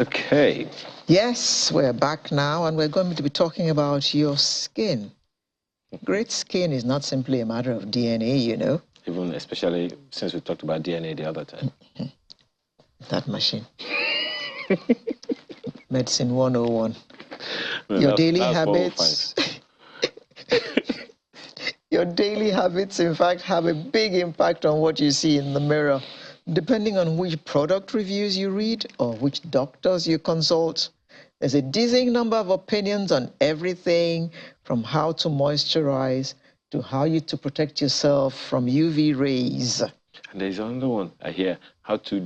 Okay. Yes, we're back now, and we're going to be talking about your skin. Great skin is not simply a matter of DNA, you know. Even especially since we talked about DNA the other time. That machine. Medicine 101. No, Your that's daily 405. habits. Your daily habits, in fact, have a big impact on what you see in the mirror. Depending on which product reviews you read or which doctors you consult, there's a dizzying number of opinions on everything from how to moisturize to how you to protect yourself from UV rays. And there's another one I hear, how to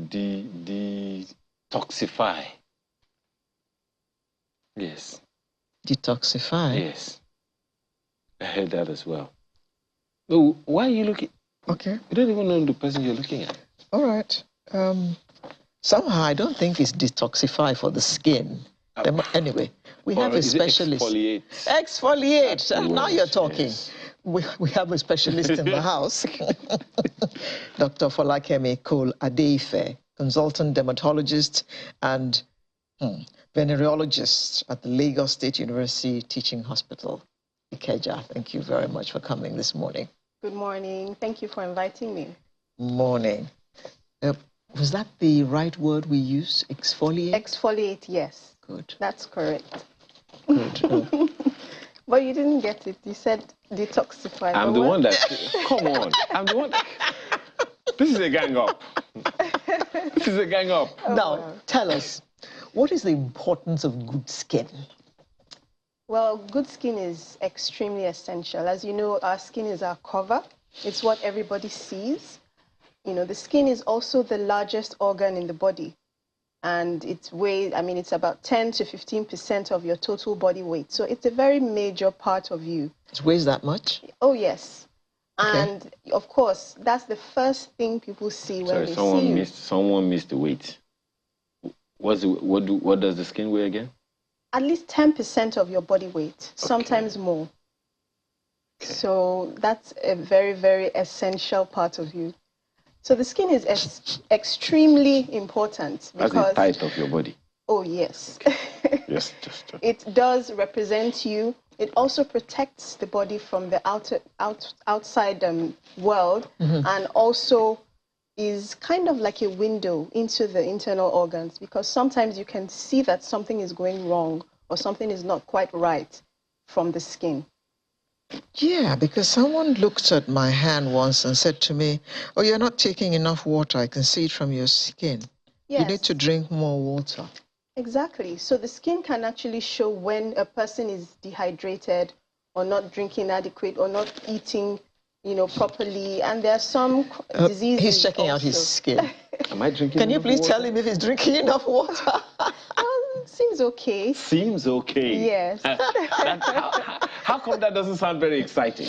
detoxify. Yes. Detoxify? Yes. I heard that as well. No, why are you looking? Okay. You don't even know the person you're looking at. All right. Somehow I don't think it's detoxify for the skin. Anyway, we have a specialist. Exfoliate. Exfoliate. Now you're talking. Yes. We have a specialist in the house. Dr. Folakemi Cole Adeife, consultant dermatologist and venereologist at the Lagos State University Teaching Hospital, Ikeja. Thank you very much for coming this morning. Good morning. Thank you for inviting me. Morning. Was that the right word we used? Exfoliate? Exfoliate, yes. Good. That's correct. Good. But you didn't get it. You said detoxify. I'm the one that... Come on. I'm the one that... This is a gang up. This is a gang up. Now, tell us, what is the importance of good skin? Well, good skin is extremely essential. As you know, our skin is our cover. It's what everybody sees. You know, the skin is also the largest organ in the body. And it weighs, I mean, it's about 10 to 15% of your total body weight. So it's a very major part of you. It weighs that much? Oh, yes. Okay. And, of course, that's the first thing people see when they see you. Someone missed the weight. What does the skin weigh again? At least 10% of your body weight, sometimes more. Okay. So that's a very, very essential part of you. So the skin is extremely important because... That's the height of your body. Oh, yes. Okay. Yes, just... It does represent you. It also protects the body from the outside world, and also is kind of like a window into the internal organs, because sometimes you can see that something is going wrong or something is not quite right from the skin. Yeah, because someone looked at my hand once and said to me, oh, you're not taking enough water. I can see it from your skin. Yes. You need to drink more water. Exactly. So the skin can actually show when a person is dehydrated or not drinking adequate or not eating, you know, properly. And there are some diseases. He's checking out his skin. Am I drinking Can you please water? tell him if he's drinking enough water? Seems okay. Seems okay. Yes. How come that doesn't sound very exciting?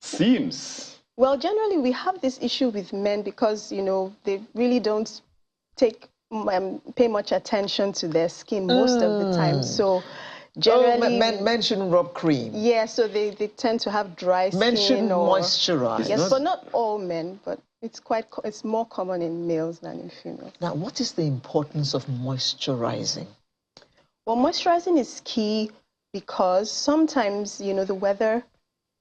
Seems. Well, generally we have this issue with men because, you know, they really don't pay much attention to their skin most of the time. So generally... men shouldn't rub cream. Yeah, so they tend to have dry skin. Men shouldn't moisturize. Yes, but not all men, but it's more common in males than in females. Now, what is the importance of moisturizing? Well, moisturizing is key because sometimes, you know, the weather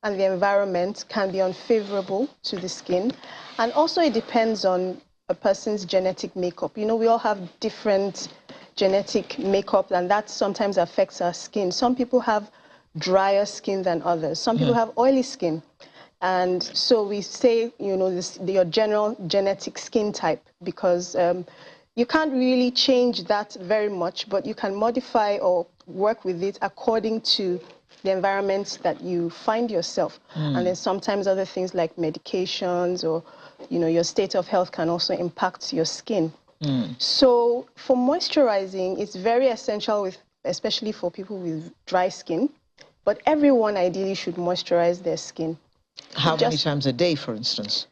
and the environment can be unfavorable to the skin. And also it depends on a person's genetic makeup. You know, we all have different genetic makeup, and that sometimes affects our skin. Some people have drier skin than others. Some people have oily skin. And so we say, you know, your general genetic skin type, because you can't really change that very much, but you can modify or work with it according to the environment that you find yourself. And then sometimes other things like medications or, you know, your state of health can also impact your skin. So for moisturizing, it's very essential, especially for people with dry skin. But everyone ideally should moisturize their skin. How many times a day, for instance?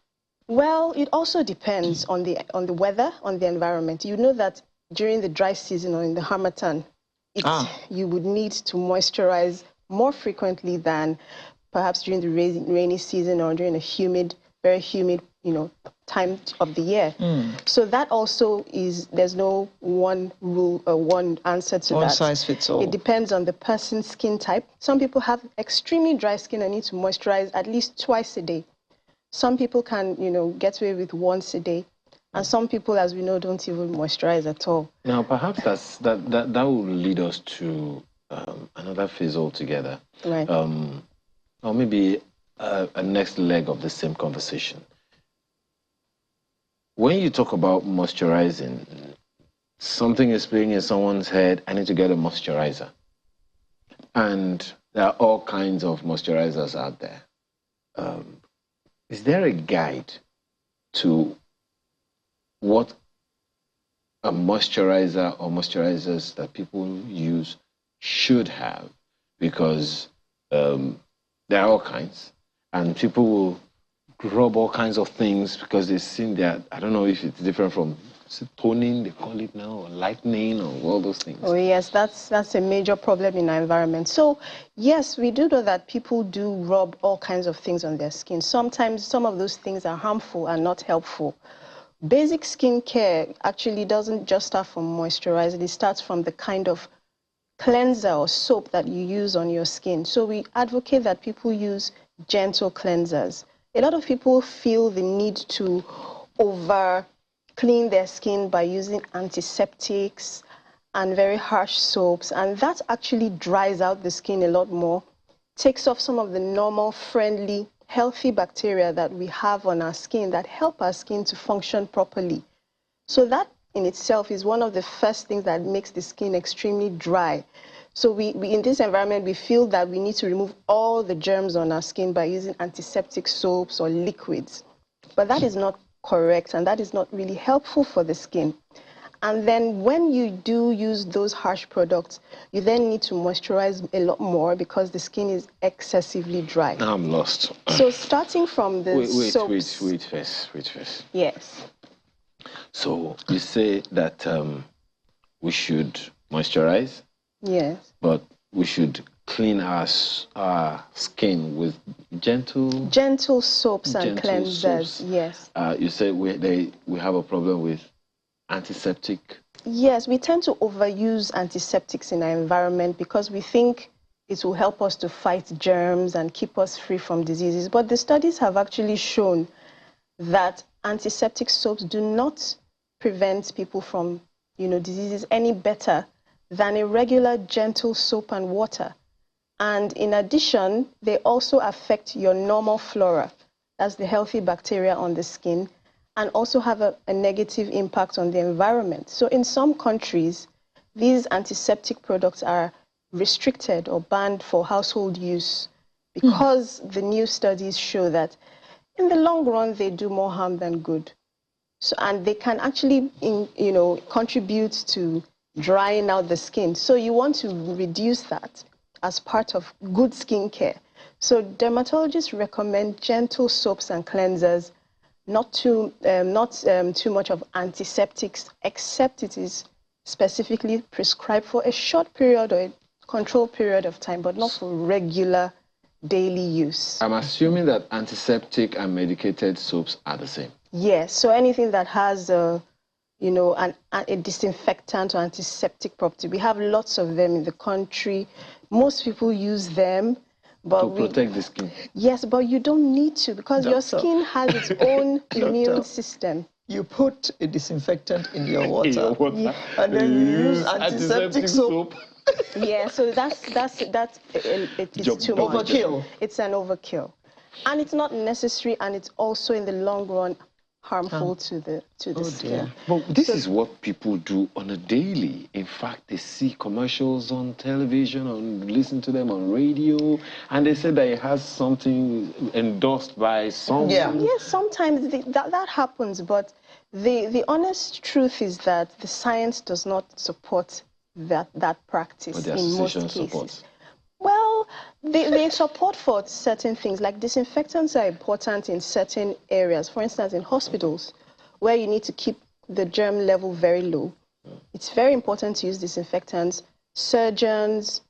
Well, it also depends on the weather, on the environment. You know that during the dry season or in the harmattan, you would need to moisturize more frequently than perhaps during the rainy season or during a humid, very humid time of the year. So that also is, there's no one rule or one answer to that. One size fits all. It depends on the person's skin type. Some people have extremely dry skin and need to moisturize at least twice a day. Some people can, get away with once a day. And some people, as we know, don't even moisturize at all. Now, perhaps that will lead us to another phase altogether. Right. Or maybe a next leg of the same conversation. When you talk about moisturizing, something is playing in someone's head, I need to get a moisturizer. And there are all kinds of moisturizers out there. Is there a guide to what a moisturizer or moisturizers that people use should have? Because there are all kinds, and people will rub all kinds of things because they've seen that, I don't know if it's different from toning, they call it now, or lightening, or all those things. Oh yes, that's a major problem in our environment. So yes, we do know that people do rub all kinds of things on their skin. Sometimes some of those things are harmful and not helpful. Basic skincare actually doesn't just start from moisturizing, it starts from the kind of cleanser or soap that you use on your skin. So we advocate that people use gentle cleansers. A lot of people feel the need to over clean their skin by using antiseptics and very harsh soaps, and that actually dries out the skin a lot more, takes off some of the normal, friendly, healthy bacteria that we have on our skin that help our skin to function properly. So that in itself is one of the first things that makes the skin extremely dry. So we in this environment, we feel that we need to remove all the germs on our skin by using antiseptic soaps or liquids. But that is not correct, and that is not really helpful for the skin. And then when you do use those harsh products, you then need to moisturize a lot more because the skin is excessively dry. Now I'm lost. So starting from the soaps... Wait first. Yes. So you say that we should moisturize? Yes. But we should clean our skin with gentle soaps and cleansers. Soaps. Yes. You say we have a problem with antiseptic. Yes, we tend to overuse antiseptics in our environment because we think it will help us to fight germs and keep us free from diseases. But the studies have actually shown that antiseptic soaps do not prevent people from, diseases any better than a regular gentle soap and water. And in addition, they also affect your normal flora, that's the healthy bacteria on the skin, and also have a negative impact on the environment. So in some countries, these antiseptic products are restricted or banned for household use because the new studies show that in the long run, they do more harm than good. So, and they can actually, contribute to drying out the skin. So you want to reduce that as part of good skincare. So dermatologists recommend gentle soaps and cleansers, not too much of antiseptics, except it is specifically prescribed for a short period or a controlled period of time, but not for regular daily use. I'm assuming that antiseptic and medicated soaps are the same. Yes, so anything that has a disinfectant or antiseptic property. We have lots of them in the country. Most people use them. But to protect the skin. Yes, but you don't need to because your skin has its own immune system. You put a disinfectant in your water, Yeah. and then you use antiseptic soap. Yeah, so it is too much. Overkill. It's an overkill. And it's not necessary, and it's also in the long run harmful to the skin. But this is what people do on a daily. In fact, they see commercials on television, or listen to them on radio, and they say that it has something endorsed by someone. Yeah. Yes, sometimes that happens, but the honest truth is that the science does not support that practice in most cases. Supports. Well, they support for certain things, like disinfectants are important in certain areas. For instance, in hospitals, where you need to keep the germ level very low, it's very important to use disinfectants. Surgeons,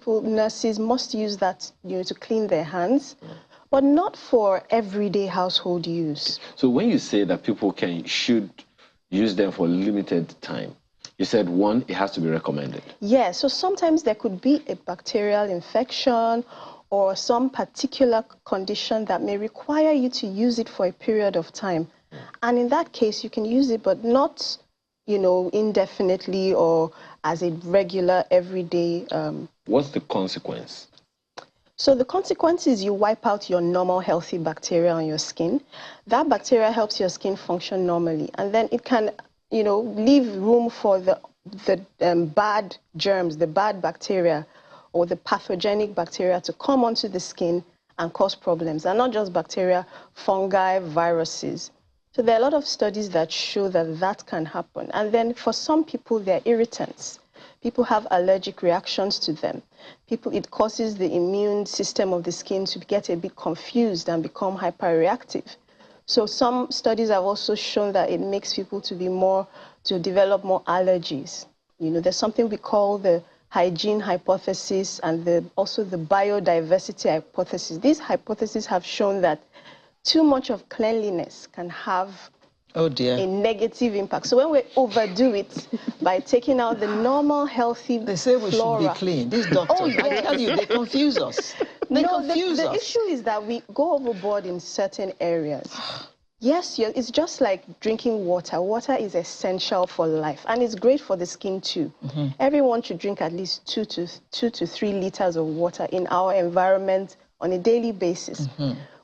nurses must use that to clean their hands. but not for everyday household use. So when you say that people should use them for limited time, you said one, it has to be recommended. Yeah, so sometimes there could be a bacterial infection or some particular condition that may require you to use it for a period of time. And in that case, you can use it, but not, you know, indefinitely or as a regular, everyday. What's the consequence? So the consequence is you wipe out your normal healthy bacteria on your skin. That bacteria helps your skin function normally. And then it can, you know, leave room for the bad germs, the bad bacteria, or the pathogenic bacteria to come onto the skin and cause problems. And not just bacteria, fungi, viruses. So there are a lot of studies that show that that can happen. And then for some people, they're irritants. People have allergic reactions to them. It causes the immune system of the skin to get a bit confused and become hyperreactive. So some studies have also shown that it makes people to develop more allergies. You know, there's something we call the hygiene hypothesis and also the biodiversity hypothesis. These hypotheses have shown that too much of cleanliness can have a negative impact. So when we overdo it by taking out the normal, healthy They say we should be clean. These doctors, I tell you, they confuse us. The issue is that we go overboard in certain areas. Yes, it's just like drinking water. Water is essential for life, and it's great for the skin too. Everyone should drink at least 2 to 3 liters of water in our environment on a daily basis.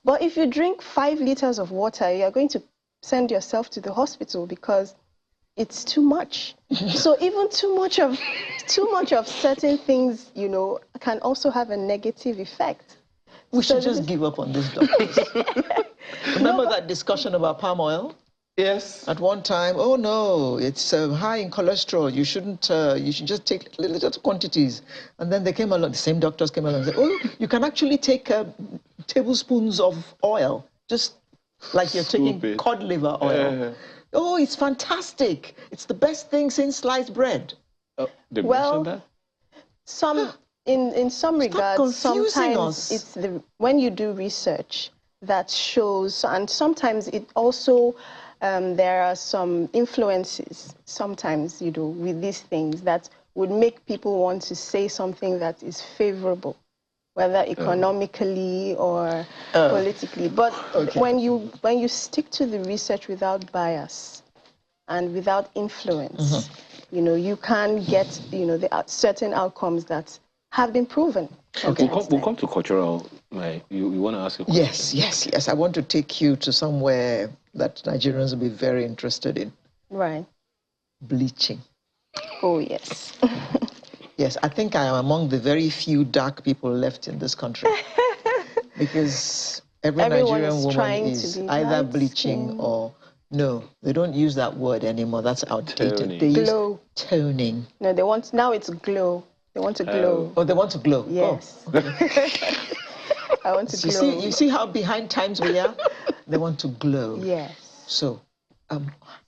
But if you drink 5 liters of water, you're going to send yourself to the hospital because it's too much. So even too much of certain things, you know, can also have a negative effect. We should just give up on this, doctors. Remember that discussion about palm oil? Yes. At one time, oh no, it's high in cholesterol. You shouldn't. You should just take little quantities. And then they came along. The same doctors came along and said, oh, you can actually take tablespoons of oil, just like you're taking cod liver oil. Oh, it's fantastic. It's the best thing since sliced bread. They mentioned that? In some regards, sometimes it's when you do research that shows, and sometimes it also, there are some influences sometimes, you know, with these things that would make people want to say something that is favorable, whether economically or politically. But when you stick to the research without bias and without influence, you know, you can get, you know, the certain outcomes that have been proven. Okay, we'll come to cultural. You want to ask a question? Yes. I want to take you to somewhere that Nigerians will be very interested in. Right. Bleaching. Oh, yes. Yes, I think I am among the very few dark people left in this country. Because Everyone Nigerian woman is either bleaching or... No, they don't use that word anymore. That's outdated. Toning. They glow. use toning. No, now it's glow. They want to glow. Oh, they want to glow? Yes. Oh, okay. I want to glow. You see how behind times we are? They want to glow. Yes. So,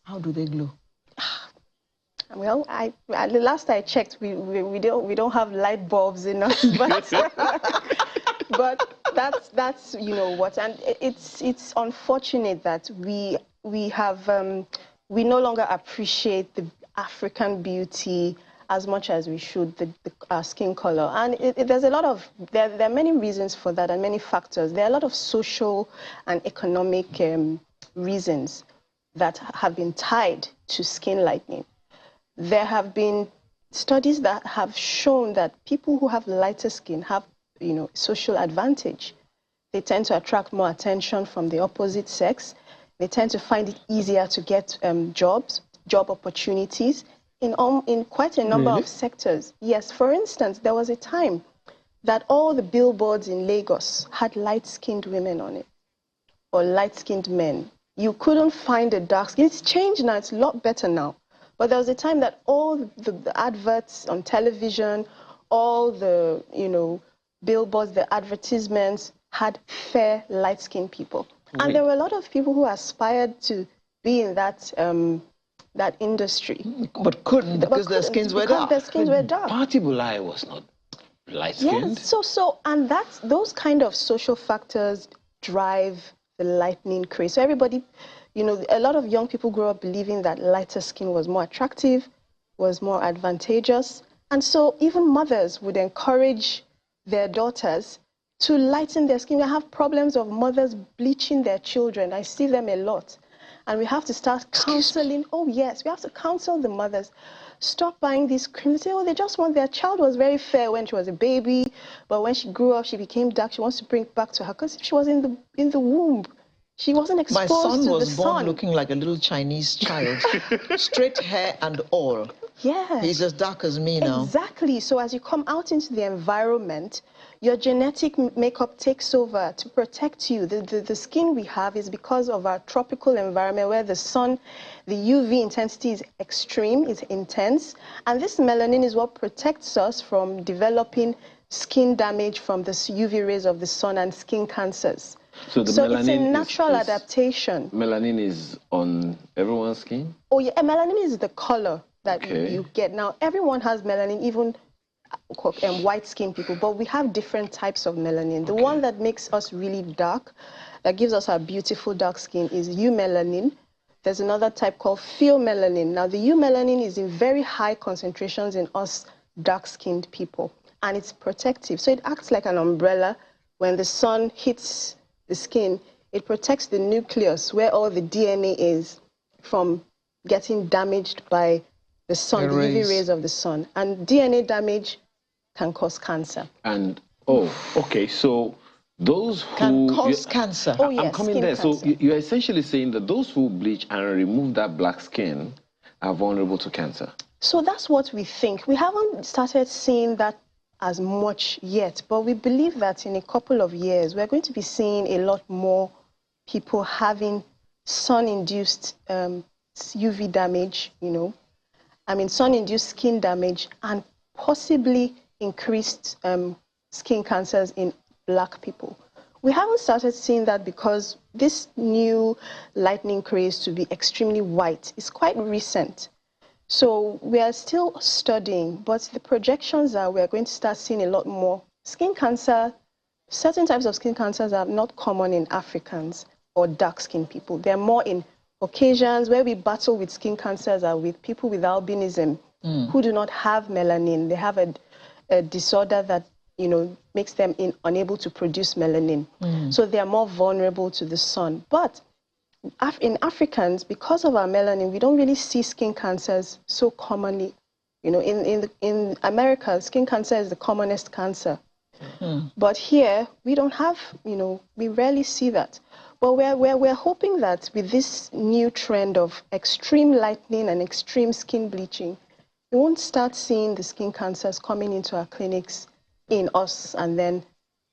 how do they glow? Well, the last I checked, we don't have light bulbs in us, but that's you know what, and it's unfortunate that we no longer appreciate the African beauty as much as we should, our skin color. And there's there are many reasons for that and many factors. There are a lot of social and economic reasons that have been tied to skin lightening. There have been studies that have shown that people who have lighter skin have, you know, social advantage. They tend to attract more attention from the opposite sex. They tend to find it easier to get job opportunities in quite a number of sectors. Yes, for instance, there was a time that all the billboards in Lagos had light-skinned women on it, or light-skinned men. You couldn't find a dark skin. It's changed now, it's a lot better now. But there was a time that all the adverts on television, all the, you know, billboards, the advertisements had fair, light-skinned people. And there were a lot of people who aspired to be in that that industry. But couldn't because their skins were dark. Their skins were dark. Party Bulai was not light-skinned. Yes, and those kind of social factors drive the lightening craze. So everybody, you know, a lot of young people grow up believing that lighter skin was more attractive, was more advantageous. And so even mothers would encourage their daughters to lighten their skin. We have problems of mothers bleaching their children. I see them a lot. And we have to start counseling. Oh, yes, we have to counsel the mothers. Stop buying these creams. They say, oh, they just want their child was very fair when she was a baby, but when she grew up, she became dark. She wants to bring it back to her because she was in the womb. She wasn't exposed to the sun. My son was born looking like a little Chinese child, straight hair and all. Yeah. He's as dark as me now. Exactly. So as you come out into the environment, your genetic makeup takes over to protect you. The skin we have is because of our tropical environment where the sun, the UV intensity is extreme, it's intense. And this melanin is what protects us from developing skin damage from the UV rays of the sun and skin cancers. So it's a natural adaptation. Melanin is on everyone's skin? Oh, yeah. Melanin is the color that you get. Now, everyone has melanin, even white-skinned people, but we have different types of melanin. The one that makes us really dark, that gives us our beautiful dark skin, is eumelanin. There's another type called pheomelanin. Now, the eumelanin is in very high concentrations in us dark-skinned people, and it's protective. So it acts like an umbrella. When the sun hits the skin, it protects the nucleus where all the DNA is from getting damaged by the sun, the UV rays of the sun. And DNA damage can cause cancer. And, so those who... Can cause cancer. Oh, yes, I'm coming there. Cancer. So you're essentially saying that those who bleach and remove that black skin are vulnerable to cancer. So that's what we think. We haven't started seeing that as much yet, but we believe that in a couple of years, we're going to be seeing a lot more people having sun-induced UV damage, you know, sun-induced skin damage, and possibly increased skin cancers in black people. We haven't started seeing that because this new lightening craze to be extremely white is quite recent. So we are still studying, but the projections are we're going to start seeing a lot more skin cancer. Certain types of skin cancers are not common in Africans or dark-skinned people. They're more in Caucasians. Where we battle with skin cancers are with people with albinism who do not have melanin. They have a disorder that, you know, makes them unable to produce melanin. So they are more vulnerable to the sun. But in Africans, because of our melanin, we don't really see skin cancers so commonly. You know, in America, skin cancer is the commonest cancer. But here, we don't have, you know, we rarely see that. But we're hoping that with this new trend of extreme lightening and extreme skin bleaching, we won't start seeing the skin cancers coming into our clinics in us, and then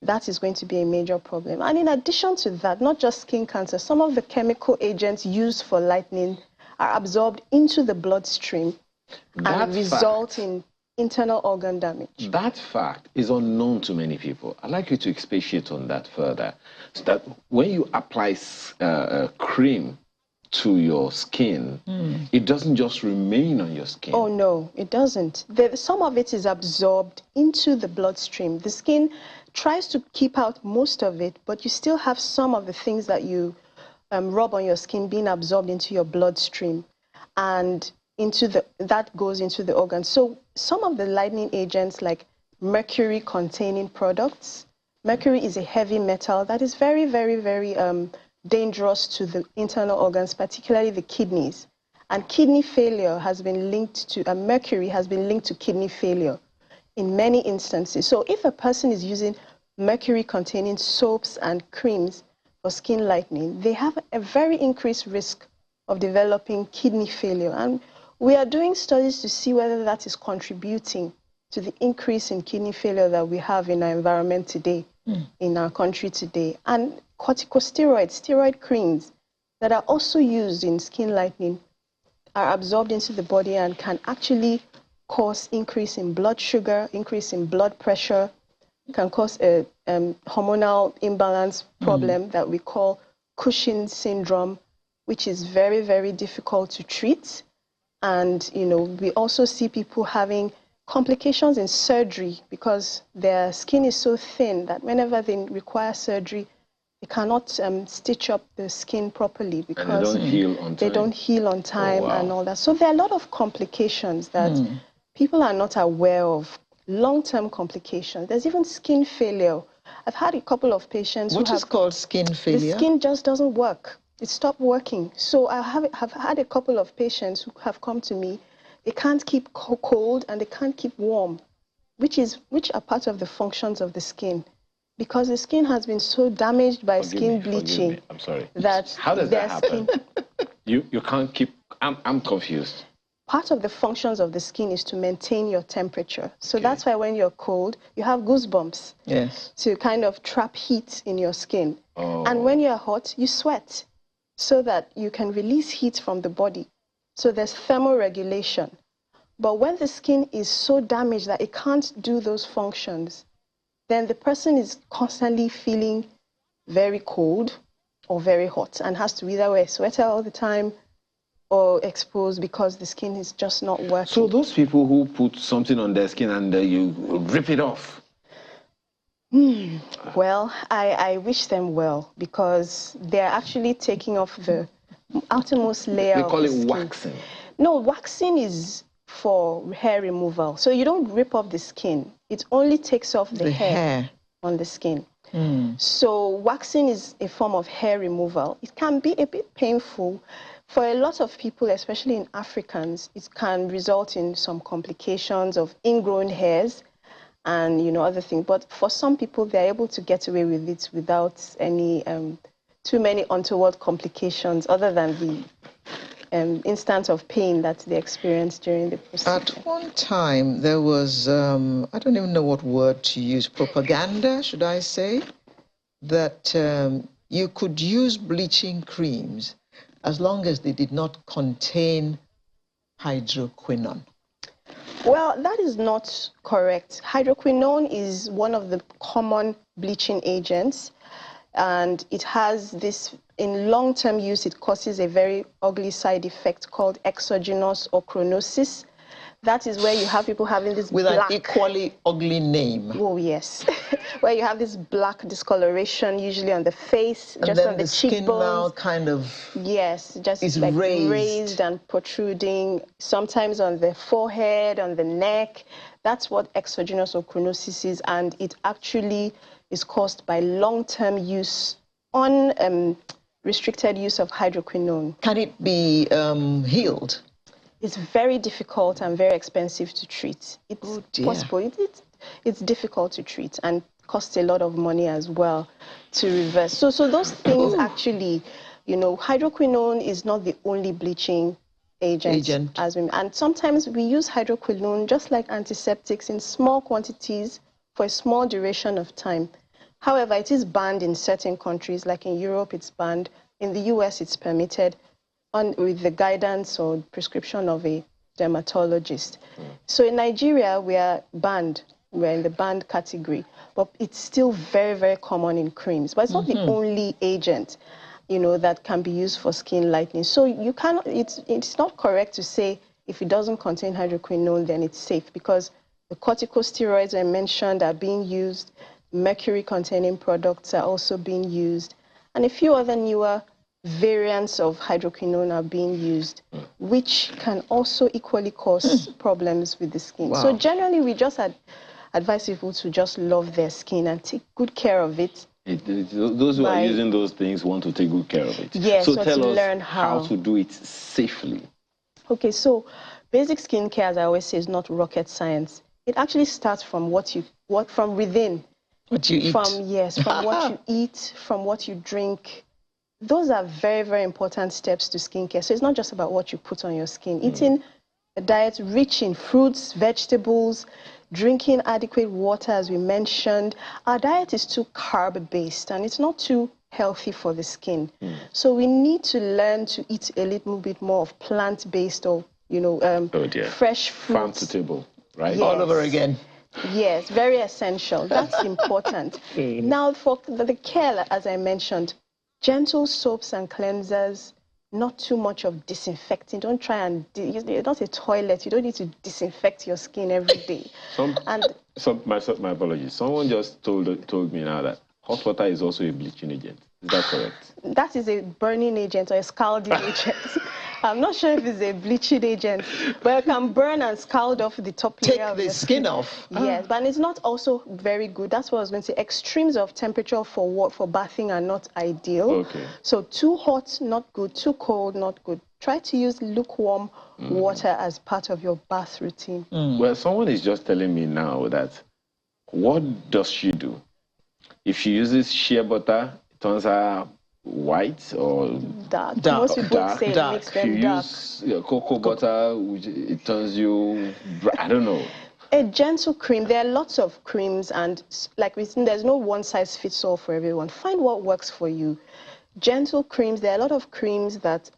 that is going to be a major problem. And in addition to that, not just skin cancer, some of the chemical agents used for lightening are absorbed into the bloodstream and result in internal organ damage. That fact is unknown to many people. I'd like you to expatiate on that further. So that when you apply cream to your skin, it doesn't just remain on your skin. Oh, no, it doesn't. Some of it is absorbed into the bloodstream. The skin tries to keep out most of it, but you still have some of the things that you rub on your skin being absorbed into your bloodstream, and that goes into the organs. So some of the lightening agents, like mercury-containing products. Mercury is a heavy metal that is very, very, very dangerous to the internal organs, particularly the kidneys. And kidney failure has been linked to, mercury has been linked to kidney failure in many instances. So if a person is using mercury-containing soaps and creams for skin lightening, they have a very increased risk of developing kidney failure. And we are doing studies to see whether that is contributing to the increase in kidney failure that we have in our environment today, in our country today. And corticosteroids, steroid creams that are also used in skin lightening are absorbed into the body and can actually cause increase in blood sugar, increase in blood pressure, can cause a hormonal imbalance problem that we call Cushing syndrome, which is very, very difficult to treat. And, you know, we also see people having complications in surgery because their skin is so thin that whenever they require surgery, They cannot stitch up the skin properly because and they don't heal on time. They don't heal on time. Oh, wow. And all that. So there are a lot of complications that people are not aware of, long-term complications. There's even skin failure. I've had a couple of patients What is called skin failure? The skin just doesn't work. It stopped working. So I have had a couple of patients who have come to me. They can't keep cold and they can't keep warm, which are part of the functions of the skin. Because the skin has been so damaged by skin bleaching. I'm sorry. That how does that happen? You can't keep. I'm confused. Part of the functions of the skin is to maintain your temperature. So that's why when you're cold, you have goosebumps. Yes. To kind of trap heat in your skin. Oh. And when you're hot, you sweat so that you can release heat from the body. So there's thermoregulation. But when the skin is so damaged that it can't do those functions, then the person is constantly feeling very cold or very hot and has to either wear a sweater all the time or exposed because the skin is just not working. So those people who put something on their skin and you rip it off? Well, I wish them well because they're actually taking off the outermost layer of the skin. They call it waxing. No, waxing is for hair removal. So you don't rip off the skin. It only takes off the hair on the skin. So waxing is a form of hair removal. It can be a bit painful. For a lot of people, especially in Africans, it can result in some complications of ingrown hairs and, you know, other things. But for some people, they're able to get away with it without any too many untoward complications other than the instance of pain that they experience during the procedure. At one time, there was, I don't even know what word to use, propaganda, should I say, that you could use bleaching creams as long as they did not contain hydroquinone. Well, that is not correct. Hydroquinone is one of the common bleaching agents, and it has this, in long-term use, it causes a very ugly side effect called exogenous ochronosis. That is where you have people having this with black... an equally ugly name. Oh, yes. Where you have this black discoloration, usually on the face, and just then on the skin cheekbones. now kind of... Yes, just is like raised and protruding, sometimes on the forehead, on the neck. That's what exogenous ochronosis is, and it actually is caused by long-term use, restricted use of hydroquinone. Can it be healed? It's very difficult and very expensive to treat. It's possible. It's difficult to treat and costs a lot of money as well to reverse. So those things actually, you know, hydroquinone is not the only bleaching agent. And sometimes we use hydroquinone just like antiseptics in small quantities for a small duration of time. However, it is banned in certain countries, like in Europe it's banned. In the US it's permitted with the guidance or prescription of a dermatologist. So in Nigeria, we are banned. We're in the banned category. But it's still very, very common in creams. But it's not the only agent, you know, that can be used for skin lightening. So you cannot, it's not correct to say if it doesn't contain hydroquinone, then it's safe, because the corticosteroids I mentioned are being used, mercury-containing products are also being used, and a few other newer variants of hydroquinone are being used, which can also equally cause problems with the skin. So generally, we just advise people to just love their skin and take good care of it. Those who are using those things want to take good care of it. Yes, so tell us learn how to do it safely. Okay, so basic skincare, as I always say, is not rocket science. It actually starts from from within. What you eat. From what you eat, from what you drink. Those are very, very important steps to skincare. So it's not just about what you put on your skin. Eating a diet rich in fruits, vegetables, drinking adequate water, as we mentioned. Our diet is too carb-based, and it's not too healthy for the skin. So we need to learn to eat a little bit more of plant-based or, you know, fresh fruits. Farm to table, right? Yes. All over again. Yes, very essential. That's important. Now, for the care, as I mentioned, gentle soaps and cleansers, not too much of disinfecting. Don't try and, you're not a toilet. You don't need to disinfect your skin every day. My apologies. Someone just told me now that hot water is also a bleaching agent. Is that correct? That is a burning agent or a scalding agent. I'm not sure if it's a bleaching agent, but it can burn and scald off the top layer of your skin off. Yes, but it's not also very good. That's what I was going to say. Extremes of temperature for bathing are not ideal. Okay. So too hot, not good. Too cold, not good. Try to use lukewarm water as part of your bath routine. Well, someone is just telling me now that what does she do? If she uses shea butter, it turns her white or dark. Most people say it makes them dark. If you use cocoa butter, it turns you, I don't know. A gentle cream. There are lots of creams, and like we said, there's no one size fits all for everyone. Find what works for you. Gentle creams. There are a lot of creams that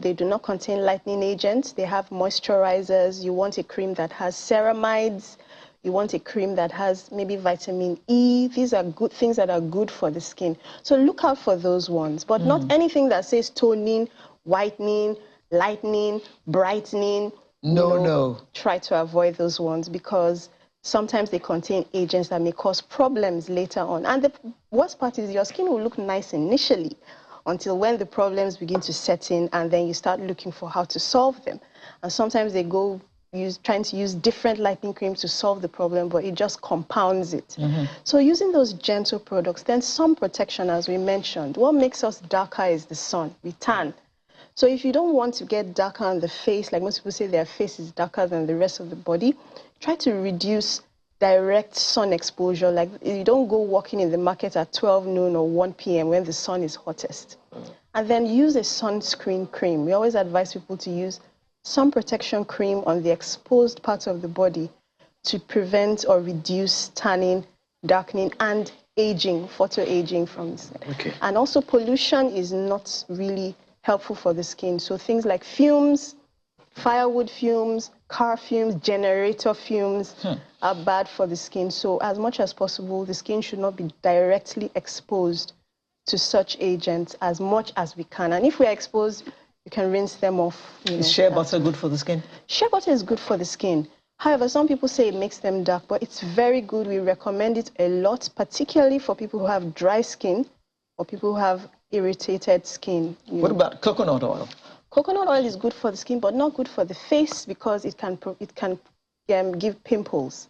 they do not contain lightening agents. They have moisturizers. You want a cream that has ceramides. You want a cream that has maybe vitamin E. These are good things that are good for the skin. So look out for those ones, but not anything that says toning, whitening, lightening, brightening. No. Try to avoid those ones because sometimes they contain agents that may cause problems later on. And the worst part is your skin will look nice initially until when the problems begin to set in, and then you start looking for how to solve them. And sometimes they go trying to use different lightening creams to solve the problem, but it just compounds it. So using those gentle products, then sun protection, as we mentioned. What makes us darker is the sun. We tan. So if you don't want to get darker on the face, like most people say their face is darker than the rest of the body, try to reduce direct sun exposure. Like you don't go walking in the market at 12 noon or 1 p.m. when the sun is hottest. And then use a sunscreen cream. We always advise people to use sun protection cream on the exposed parts of the body to prevent or reduce tanning, darkening, and aging, photoaging from the skin. And also pollution is not really helpful for the skin. So things like fumes, firewood fumes, car fumes, generator fumes are bad for the skin. So as much as possible, the skin should not be directly exposed to such agents as much as we can. And if we are exposed, you can rinse them off. Is shea butter good for the skin? Shea butter is good for the skin. However, some people say it makes them dark, but it's very good. We recommend it a lot, particularly for people who have dry skin or people who have irritated skin. What about coconut oil? Coconut oil is good for the skin, but not good for the face because it can give pimples.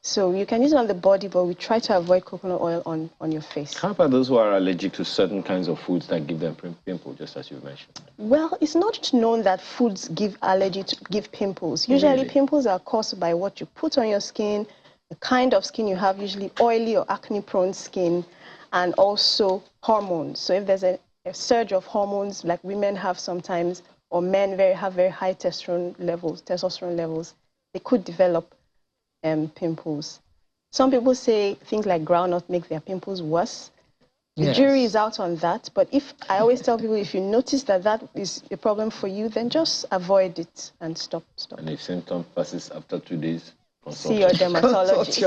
So you can use it on the body, but we try to avoid coconut oil on your face. How about those who are allergic to certain kinds of foods that give them pimples, just as you mentioned? Well, it's not known that foods give pimples. Usually pimples are caused by what you put on your skin, the kind of skin you have, usually oily or acne-prone skin, and also hormones. So if there's a surge of hormones like women have sometimes, or men have very high testosterone levels, they could develop pimples. Some people say things like groundnut make their pimples worse. The jury is out on that, but I always tell people, if you notice that is a problem for you, then just avoid it and stop. And if symptom passes after 2 days, see your dermatologist.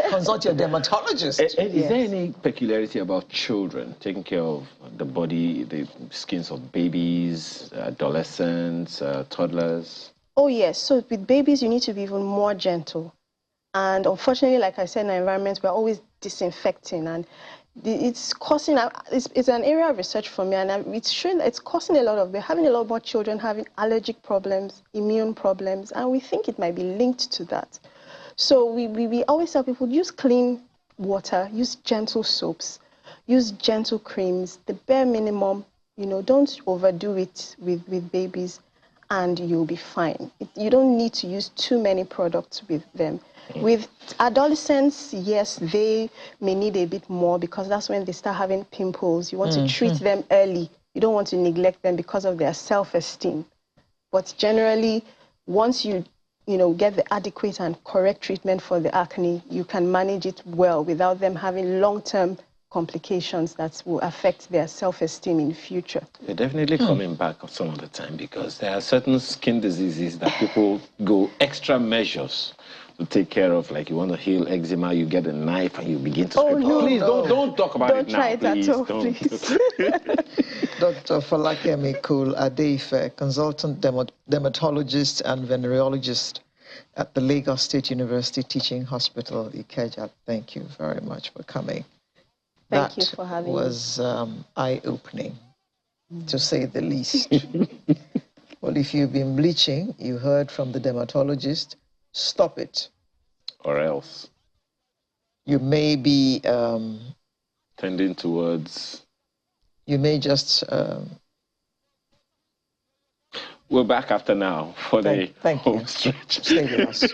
Consult your dermatologist. Is there any peculiarity about children taking care of the body, the skins of babies, adolescents, toddlers? Oh, yes. So with babies, you need to be even more gentle. And unfortunately, like I said, in our environment, we're always disinfecting. And it's causing, it's an area of research for me. And it's showing that it's causing we're having a lot more children having allergic problems, immune problems. And we think it might be linked to that. So we always tell people, use clean water, use gentle soaps, use gentle creams, the bare minimum. Don't overdo it with babies, and you'll be fine. You don't need to use too many products with them. With adolescents, yes, they may need a bit more because that's when they start having pimples. You want to treat them early. You don't want to neglect them because of their self-esteem. But generally, once you get the adequate and correct treatment for the acne, you can manage it well without them having long-term complications that will affect their self-esteem in the future. They're definitely coming back some of the time because there are certain skin diseases that people go extra measures to take care of. Like you want to heal eczema, you get a knife and you begin to scrape. Please don't talk about it now. Please. Dr. Falakemi Kul Adeife, consultant dermatologist and venereologist at the Lagos State University Teaching Hospital, Ikeja. Thank you very much for coming. Thank you for having me. That was eye-opening, to say the least. Well, if you've been bleaching, you heard from the dermatologist, stop it. Or else. You may be... tending towards... You may just... We're back after now for the thank home you. stretch. Stay with us.